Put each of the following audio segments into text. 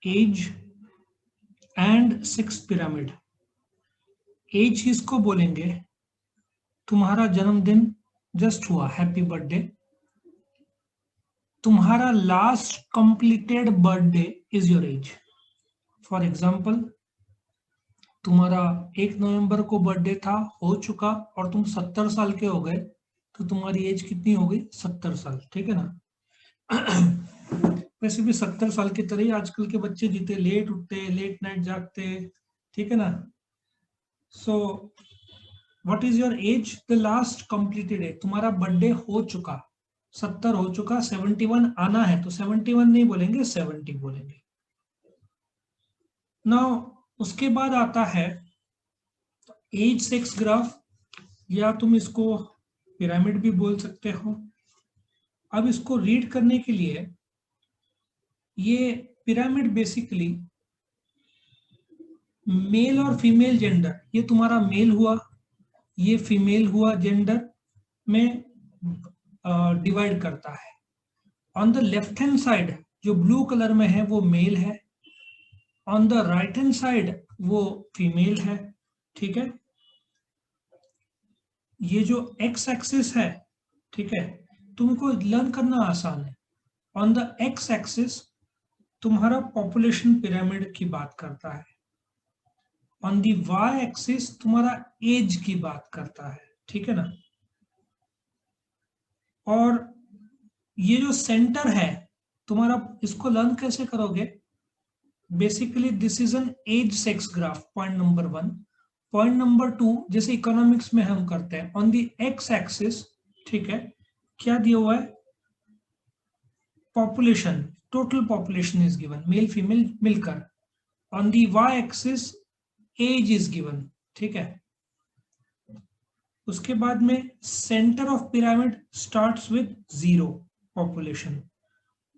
As and six pyramid. Age किसको बोलेंगे? तुम्हारा जन्मदिन जस्ट हुआ, हैप्पी बर्थडे। तुम्हारा last completed birthday is your age. For example, तुम्हारा 1 नवंबर को बर्थडे था, हो चुका, और तुम 70 साल के हो गए, तो तुम्हारी एज कितनी हो गई? 70 साल, ठीक है ना। वैसे भी 70 साल की तरह ही आजकल के बच्चे जीते, लेट उठते, लेट नाइट जागते, ठीक है ना। So what is your age? The last completed age, तुम्हारा बर्थडे हो चुका, 70 हो चुका, 71 आना है, तो 71 नहीं बोलेंगे, 70 बोलेंगे। नाउ उसके बाद आता है एज सेक्स ग्राफ, या तुम इसको पिरामिड भी बोल सकते हो। अब इसको रीड करने के लिए, ये पिरामिड बेसिकली मेल और फीमेल जेंडर, ये तुम्हारा मेल हुआ, ये फीमेल हुआ, जेंडर में डिवाइड करता है। On the left hand side जो ब्लू कलर में है वो मेल है, on the right hand side वो फीमेल है, ठीक है। ये जो एक्स एक्सिस है, ठीक है, तुमको लर्न करना आसान है। ऑन द एक्स एक्सिस तुम्हारा पॉपुलेशन पिरामिड की बात करता है, ऑन दी वाई एक्सिस तुम्हारा एज की बात करता है, ठीक है ना। और ये जो सेंटर है तुम्हारा, इसको लर्न कैसे करोगे? Basically this is an age sex graph, point number 1। Point number 2, जैसे इकोनॉमिक्स में हम करते हैं, ऑन दी एक्स एक्सिस, ठीक है, क्या दिया हुआ है? Population, total population is given, male female मिलकर। On the y axis age is given, ठीक है। उसके बाद में centre of pyramid starts with 0 population.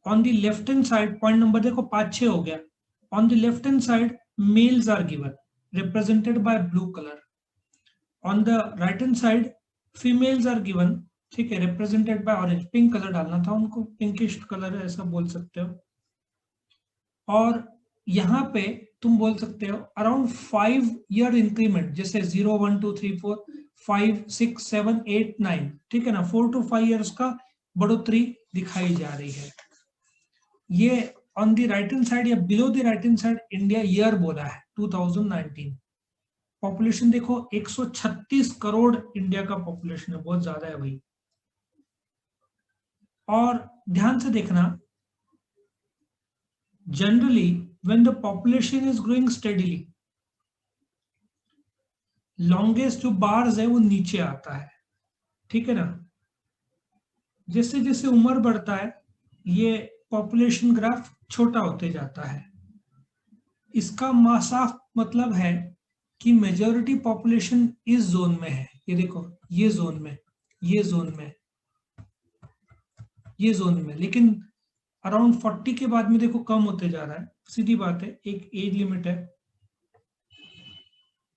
On the left hand side, point number देखो 5-6 हो गया। On the left hand side males are given, represented by blue color. On the right hand side females are given, ठीक है, represented by orange, pink colour डालना था उनको, pinkish colour ऐसा बोल सकते हो। और यहाँ पे तुम बोल सकते हो अराउंड 5 ईयर इंक्रीमेंट, जैसे 0 1 2 3 4 5 6 7 8 9, ठीक है ना, 4 to 5 ईयर्स का बढ़ोतरी दिखाई जा रही है। ये on the right hand side या below the right hand side India year बोला है 2019। पॉपुलेशन देखो 136 करोड़ इंडिया का पॉपुलेशन है, बहुत ज्यादा है भाई। और ध्यान से देखना, generally when the population is growing steadily, longest जो बार्स है वो नीचे आता है, ठीक है ना। जैसे जैसे उम्र बढ़ता है ये पॉपुलेशन ग्राफ छोटा होते जाता है। इसका साफ मतलब है कि मेजॉरिटी पॉपुलेशन इस जोन में है। ये देखो, ये जोन में, ये जोन में, ये जोन में, लेकिन अराउंड 40 के बाद में देखो कम होते जा रहा है, सीधी बात है, एक एज लिमिट है।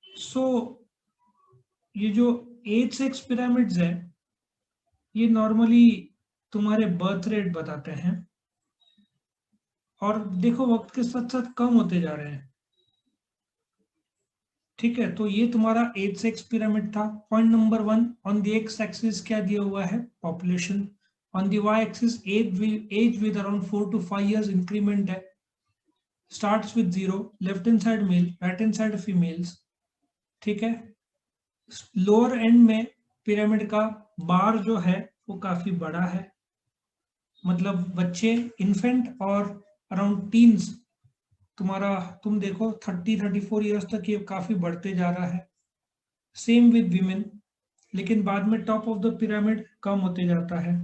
सो ये जो एज सेक्स पिरामिड्स है ये नॉर्मली तुम्हारे बर्थ रेट बताते हैं, और देखो वक्त के साथ साथ कम होते जा रहे हैं, ठीक है। तो ये तुम्हारा एज सेक्स पिरामिड था। Point number 1, on the x axis क्या दिया हुआ है? Population. On the y axis age with around 4 to 5 years increment है, starts with 0, left hand side male, right hand side females, ठीक है। लोअर एंड में pyramid का बार जो है वो काफी बड़ा है, मतलब बच्चे, इन्फेंट और अराउंड टीन्स, तुम्हारा तुम देखो 30-34 ईयर्स तक ये काफी बढ़ते जा रहा है। सेम विद विमेन, लेकिन बाद में टॉप ऑफ द पिरामिड कम होते जाता है।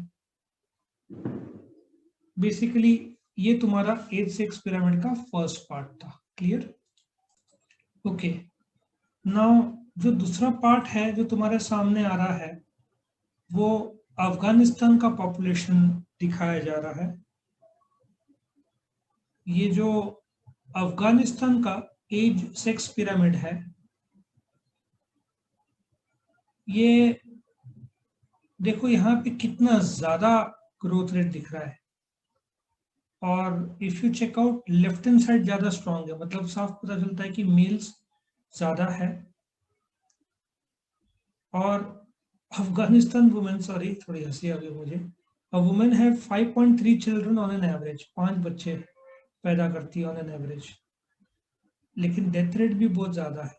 बेसिकली ये तुम्हारा एज सेक्स पिरामिड का फर्स्ट पार्ट था। क्लियर? ओके, नाउ जो दूसरा पार्ट है जो तुम्हारे सामने आ रहा है वो अफगानिस्तान का पॉपुलेशन दिखाया जा रहा है। ये जो अफगानिस्तान का एज सेक्स पिरामिड है, ये देखो यहाँ पे कितना ज्यादा ग्रोथ रेट दिख रहा है। और if you check out left hand side ज्यादा स्ट्रांग है, मतलब साफ पता चलता है कि मेल्स ज्यादा है। और अफगानिस्तान वुमेन, सॉरी थोड़ी हंसी आ गई मुझे, a women have 5.3 children on an average, 5 बच्चे पैदा करती है ऑन एन एवरेज, लेकिन डेथ रेट भी बहुत ज्यादा है।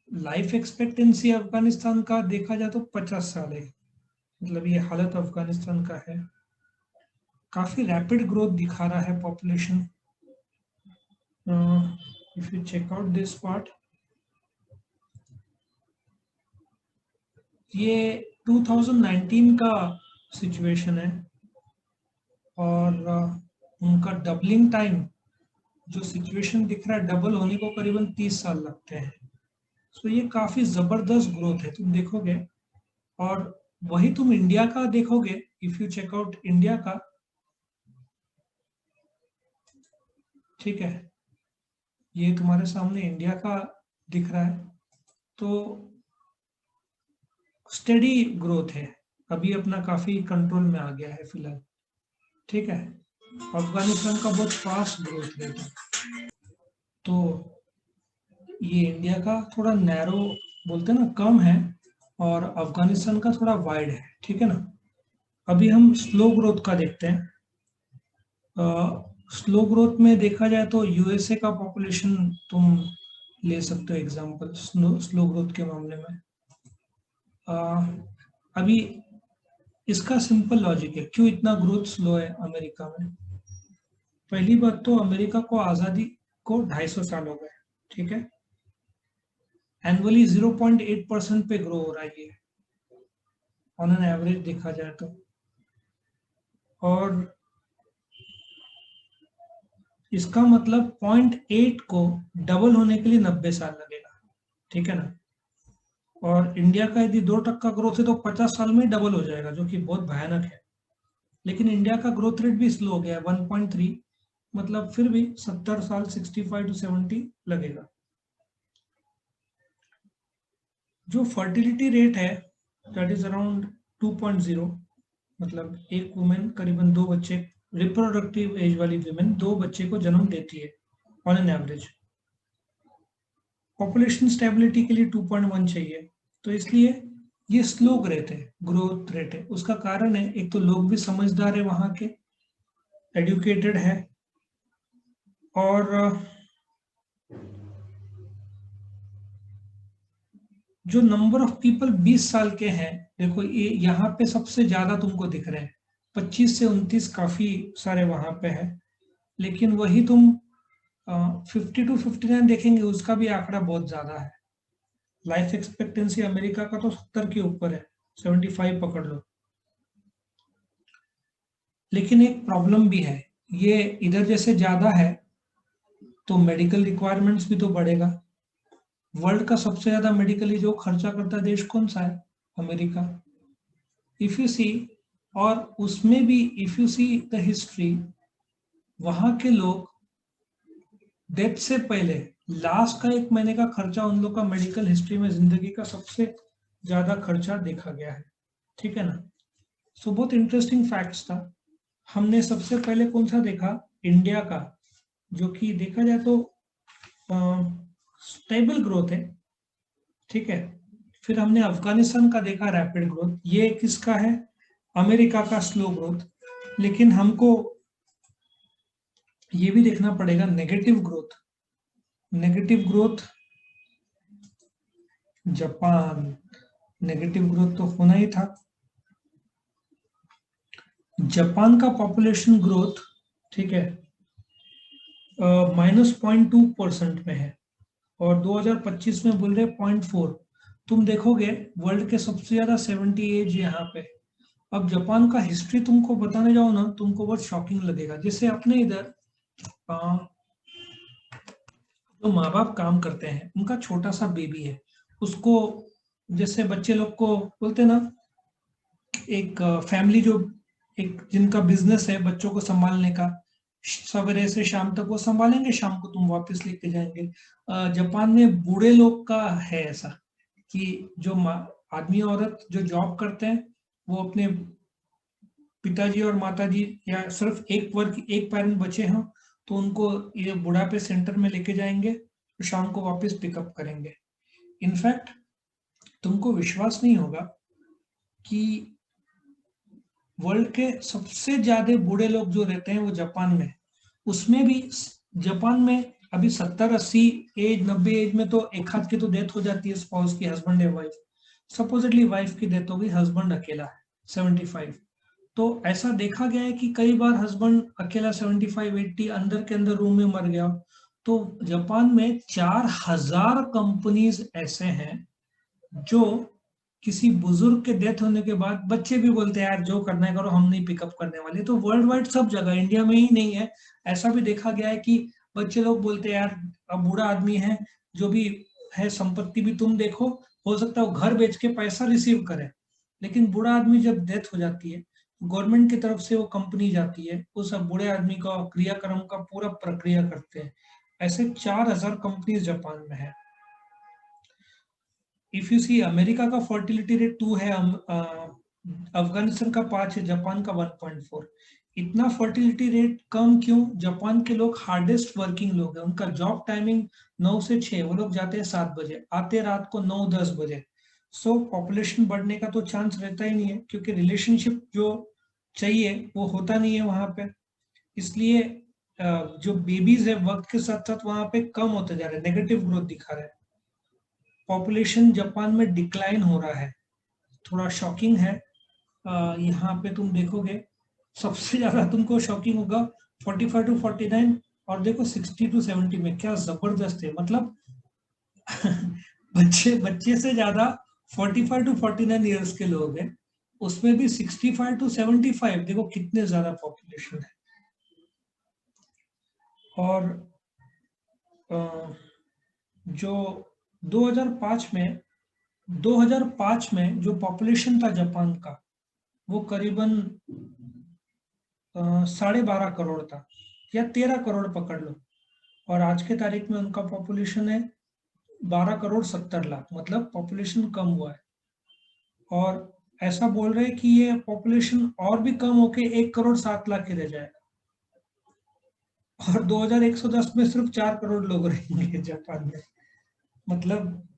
लाइफ एक्सपेक्टेंसी अफगानिस्तान का देखा जाए तो 50 साल है, मतलब ये हालत अफगानिस्तान का है। काफी रैपिड ग्रोथ दिखा रहा है population. If you check out this part, ये 2019 का सिचुएशन है, और उनका डबलिंग टाइम जो सिचुएशन दिख रहा है, डबल होने को करीबन 30 साल लगते हैं। सो ये काफी जबरदस्त ग्रोथ है, तुम देखोगे। और वही तुम इंडिया का देखोगे, if you check out India का, ठीक है, ये तुम्हारे सामने इंडिया का दिख रहा है, तो स्टेडी ग्रोथ है, अभी अपना काफी कंट्रोल में आ गया है फिलहाल, ठीक है। अफगानिस्तान का बहुत फास्ट ग्रोथ रेट है। तो ये इंडिया का थोड़ा नैरो बोलते हैं ना, कम है, और अफगानिस्तान का थोड़ा वाइड है, ठीक है ना। अभी हम स्लो ग्रोथ का देखते हैं। स्लो ग्रोथ में देखा जाए तो यूएसए का पॉपुलेशन तुम ले सकते हो एग्जांपल स्लो ग्रोथ के मामले में। अभी इसका सिंपल लॉजिक है क्यों इतना ग्रोथ स्लो है अमेरिका में। पहली बात तो अमेरिका को आज़ादी को 250 साल हो गए, ठीक है। एनुअली 0.8% पे ग्रो हो रहा है ये, ऑन एन एवरेज देखा जाए तो। और इसका मतलब 0.8 को डबल होने के लिए 90 साल लगेगा, ठीक है ना। और इंडिया का यदि 2% ग्रोथ है तो 50 साल में डबल हो जाएगा, जो कि बहुत भयानक है। लेकिन इंडिया का ग्रोथ रेट भी स्लो हो गया है 1.3, मतलब फिर भी 70 साल 65 to 70 लगेगा। जो फर्टिलिटी रेट है दैट इज अराउंड 2.0, मतलब एक वुमेन करीबन 2 बच्चे, रिप्रोडक्टिव एज वाली वुमेन 2 बच्चे को जन्म देती है on an average. Population stability के लिए 2.1 चाहिए, तो इसलिए ये स्लो ग्रोथ रेट है। उसका कारण है, एक तो लोग भी समझदार है वहां के, एडुकेटेड है, और जो नंबर ऑफ पीपल 20 साल के हैं, देखो ये यहाँ पे सबसे ज्यादा तुमको दिख रहे हैं, 25 से 29 काफी सारे वहां पे है। लेकिन वही तुम 50 to 59 देखेंगे, उसका भी आंकड़ा बहुत ज्यादा है। लाइफ एक्सपेक्टेंसी अमेरिका का तो 70 के ऊपर है, 75 पकड़ लो। लेकिन एक प्रॉब्लम भी है, ये इधर जैसे ज्यादा है तो मेडिकल रिक्वायरमेंट्स भी तो बढ़ेगा। वर्ल्ड का सबसे ज्यादा मेडिकली जो खर्चा करता देश कौन सा है? अमेरिका। इफ यू सी, और उसमें भी if you see the history, वहां के लोग डेथ से पहले लास्ट का 1 महीने का खर्चा, उन लोग का मेडिकल हिस्ट्री में जिंदगी का सबसे ज्यादा खर्चा देखा गया है, ठीक है ना। सो बहुत इंटरेस्टिंग फैक्ट्स था। हमने सबसे पहले कौन सा देखा? इंडिया का, जो कि देखा जाए तो स्टेबल ग्रोथ है, ठीक है। फिर हमने अफगानिस्तान का देखा रैपिड ग्रोथ, ये किसका है? अमेरिका का स्लो ग्रोथ। लेकिन हमको ये भी देखना पड़ेगा negative growth. Negative growth Japan, negative growth तो होना ही था। जापान का पॉपुलेशन ग्रोथ, ठीक है, -0.2% में है, और 2025 में बोल रहे 0.4। तुम देखोगे वर्ल्ड के सबसे ज्यादा 70 एज यहाँ पे। अब जापान का हिस्ट्री तुमको बताने जाओ ना, तुमको बहुत शॉकिंग लगेगा। जैसे अपने इधर जो माँ बाप काम करते हैं, उनका छोटा सा बेबी है, उसको जैसे बच्चे लोग को बोलते हैं ना, एक फैमिली जो, एक जिनका बिजनेस है बच्चों को संभालने का, सवेरे से शाम तक वो संभालेंगे, शाम को तुम वापस लेके जाएंगे। जापान में बूढ़े लोग का है ऐसा कि जो आदमी औरत जो जॉब करते हैं, वो अपने पिताजी और माताजी या सिर्फ एक पेरेंट बचे हों तो उनको ये बुढ़ापे सेंटर में लेके जाएंगे, शाम को वापस पिकअप करेंगे। इनफैक्ट तुमको विश्वास नहीं होगा कि वर्ल्ड के सबसे ज्यादा बूढ़े लोग जो रहते हैं वो जापान में, उसमें भी जापान में अभी 70-80 एज 90 एज में तो एक हाथ की तो डेथ हो जाती है स्पाउस की, हस्बैंड या वाइफ। सपोजिटली वाइफ की डेथ हो गई, हस्बैंड अकेला है 75। तो ऐसा देखा गया है कि कई बार हस्बैंड अकेला 75-80 अंदर के अंदर रूम में मर गया। तो जापान में 4000 कंपनीज ऐसे हैं जो किसी बुजुर्ग के डेथ होने के बाद, बच्चे भी बोलते हैं यार जो करना है करो, हम नहीं पिकअप करने वाले। तो वर्ल्ड वाइड सब जगह, इंडिया में ही नहीं है, ऐसा भी देखा गया है कि बच्चे लोग बोलते हैं यार अब बूढ़ा आदमी है, जो भी है संपत्ति भी तुम देखो, हो सकता है वो घर बेच के पैसा रिसीव करे, लेकिन बूढ़ा आदमी जब डेथ हो जाती है गवर्नमेंट की तरफ से वो कंपनी जाती है, वो सब बूढ़े आदमी का क्रियाक्रम का पूरा प्रक्रिया करते हैं। ऐसे 4000 कंपनीज जापान में है। इफ यू सी अमेरिका का फर्टिलिटी रेट 2 है, अफगानिस्तान का 5 है, जापान का 1.4। इतना फर्टिलिटी रेट कम क्यों? जापान के लोग हार्डेस्ट वर्किंग लोग हैं, उनका जॉब टाइमिंग 9 से 6, वो लोग जाते हैं 7 बजे, आते रात को 9-10 बजे। सो पॉपुलेशन बढ़ने का तो चांस रहता ही नहीं है, क्योंकि रिलेशनशिप जो चाहिए वो होता नहीं है वहां पे। इसलिए जो बेबीज है वक्त के साथ साथ वहां पे कम होते जा रहे हैं, नेगेटिव ग्रोथ दिखा रहे हैं। पॉपुलेशन जापान में डिक्लाइन हो रहा है, थोड़ा शॉकिंग है। यहाँ पे तुम देखोगे सबसे ज्यादा तुमको शॉकिंग होगा 45 टू 49, और देखो 60 टू 70 में, क्या जबरदस्त है। मतलब बच्चे बच्चे से ज्यादा 45 टू 49 ईयर्स के लोग हैं, उसमें भी 65 टू 75, देखो कितने ज्यादा पॉपुलेशन है। और जो 2005 में जो पॉपुलेशन था जापान का, वो करीबन 12.5 करोड़ था, या 13 करोड़ पकड़ लो, और आज के तारीख में उनका पॉपुलेशन है 12 करोड़ 70 लाख, मतलब पॉपुलेशन कम हुआ है। और ऐसा बोल रहे हैं कि ये पॉपुलेशन और भी कम होके 1 करोड़ 7 लाख ही रह जाएगा, और 2110 में सिर्फ 4 करोड़ लोग रहेंगे जापान में। मतलब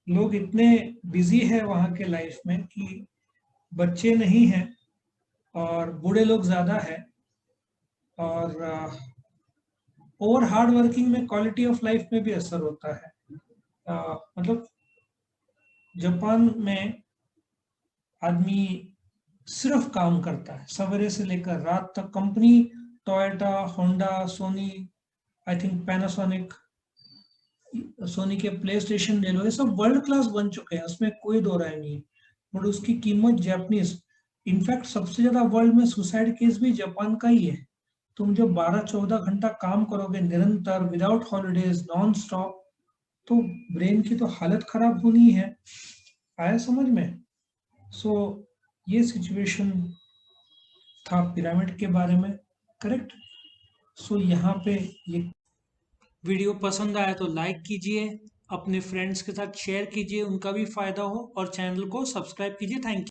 लोग इतने बिजी है वहां के लाइफ में कि बच्चे नहीं हैं और बूढ़े लोग ज्यादा है, और ओवर हार्ड वर्किंग में क्वालिटी ऑफ लाइफ में भी असर होता है। मतलब जापान में आदमी सिर्फ काम करता है सवेरे से लेकर रात तक। Company Toyota, Honda, Sony, I think Panasonic, Sony के प्ले स्टेशन ले लो, ये सब वर्ल्ड क्लास बन चुके हैं, उसमें कोई दो राय नहीं है। बट उसकी कीमत जापानीज, इनफैक्ट सबसे ज्यादा वर्ल्ड में सुसाइड केस भी जापान का ही है। तुम जब 12-14 घंटा काम करोगे निरंतर, विदाउट हॉलीडेज, नॉन स्टॉप, तो ब्रेन की तो हालत खराब होनी है। आया समझ में? सो ये सिचुएशन था पिरामिड के बारे में, करेक्ट। सो यहाँ पे ये वीडियो पसंद आया तो लाइक कीजिए, अपने फ्रेंड्स के साथ शेयर कीजिए, उनका भी फायदा हो, और चैनल को सब्सक्राइब कीजिए। Thank you.